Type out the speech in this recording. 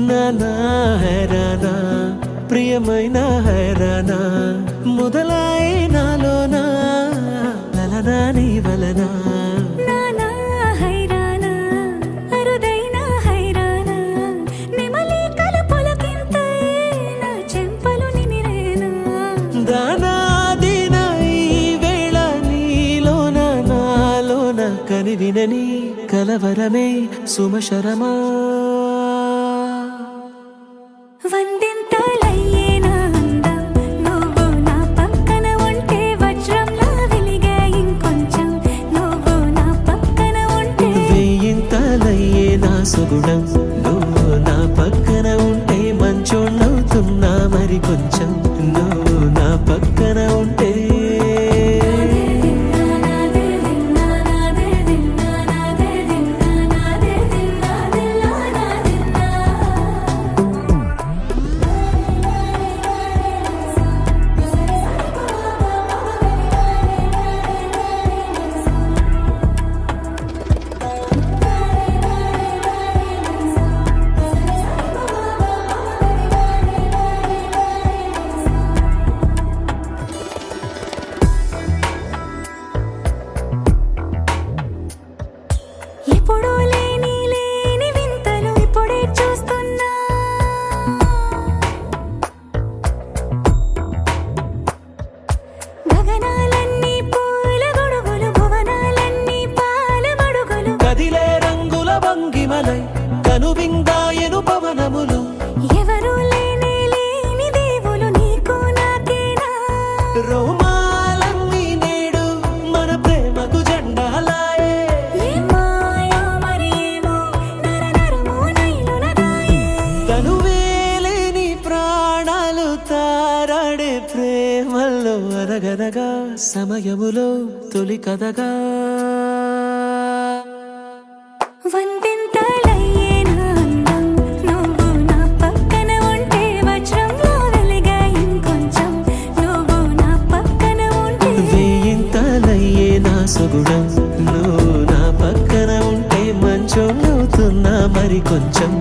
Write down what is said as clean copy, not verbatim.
నానా హైరానా ప్రియమైన హైరానా మొదలై నాలోనా లలనా నీ వలనా నానా హైరానా అరుదైన హైరానా నిమలి కలపులకింతై నా చెంపలు నిమిరేనా దానాదిన ఈ వేళ నీలోన నాలోన కనివినని కలవరమే సుమశరమా వందింతలయ్యేనా అందం నువ్వు నా పక్కన ఉంటే వజ్రంలా వెలిగే ఇంకొంచెం నువ్వు నా పక్కన ఉంటే వెయ్యింతలయ్యే నా సుగుణం నువ్వు నా పక్కన ఉంటే మంచోళ్ళవుతున్నా మరి కొంచెం నువ్వు నా పక్కన ఉంటే ఎప్పుడూ లేని వింతలు ఇప్పుడే చూస్తున్నా గగనాలన్నీ పూల గొడుగులు భువనాలన్నీ పాల మడుగులు కదిలే రంగుల భంగిమలై కనువిందాయను పవనములు ఎవరూ లేని దేవులు నీకు నాకేనా రోమాలన్నీ నేడు మన ప్రేమకు జెండాలాయే ఏ మాయో మరి ఏమో నరనరమో నైలున దాయే తనువేలేని ప్రాణాలు తారాడే ప్రేమల్లో అరగరగా సమయములో తొలి కథగా వందింతలయ్యేనా అందం నువ్వు నా పక్కన ఉంటే వజ్రంలా వెలిగే ఇంకొంచెం నువ్వు నా పక్కన ఉంటే వెయ్యింతలయ్యే నా సుగుణం నువ్వు నా పక్కన ఉంటే మంచోళ్ళవుతున్నా మరి కొంచెం